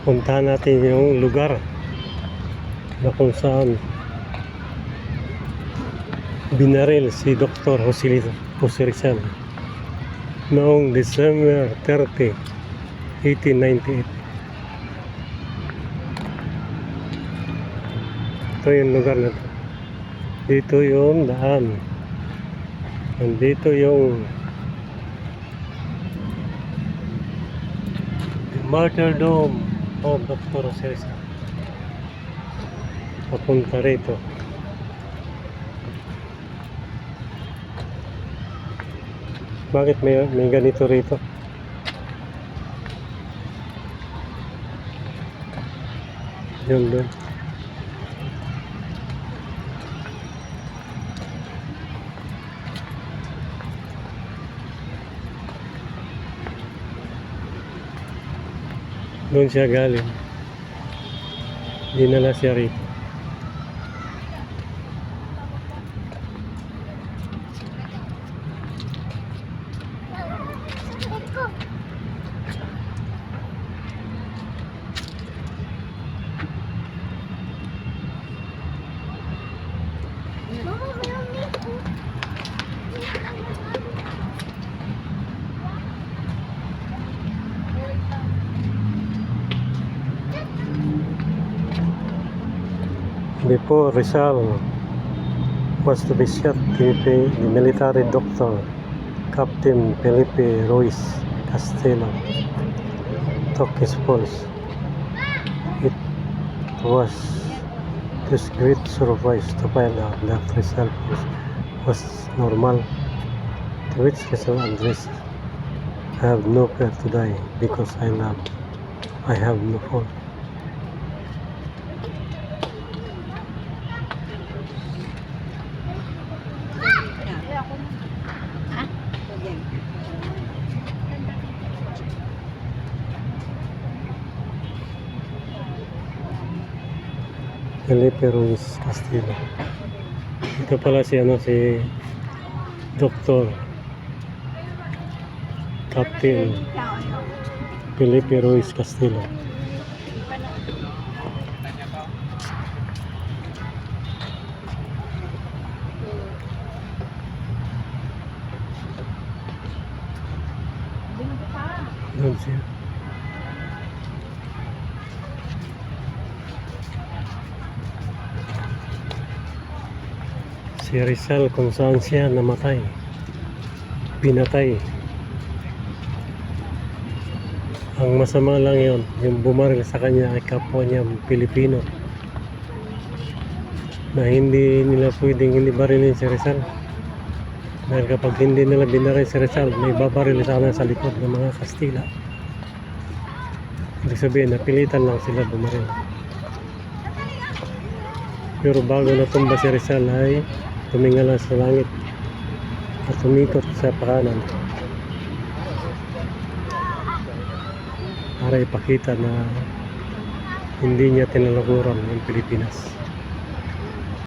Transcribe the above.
Puntahan natin yung lugar na kung saan binaril si Dr. Jose Rizal noong December 30, 1898. Ito yung lugar na ito. Dito yung daan. Nandito yung martyrdom of Dr. Jose Rizal. Papunta rito. Bakit may ganito rito? Yun doon. Doon siya galing. Dinala siya rito. Before Rizal was to be shot, the military doctor, Captain Felipe Ruiz Castelo, took his pulse. It was his great surprise to find out that Rizal was normal, to which Rizal addressed, "I have no fear to die because I have no fault." Felipe Ruiz Castelo. Ito pala si Dr. Captain Felipe Ruiz Castelo. Doon siya. Si Rizal kung saan siya namatay, pinatay. Ang masama lang yon, yung bumaril sa kanya ay kapwa niya Pilipino, na hindi nila pwedeng hindi barilin si Rizal, dahil kapag hindi nila binaril si Rizal, may babaril sana sa likod ng mga Kastila. Ibig sabihin, napilitan lang sila bumaril. Pero bago natumba si Rizal ay tumingala sa langit at tumikot sa pakanan para ipakita na hindi niya tinalakuran ng Pilipinas.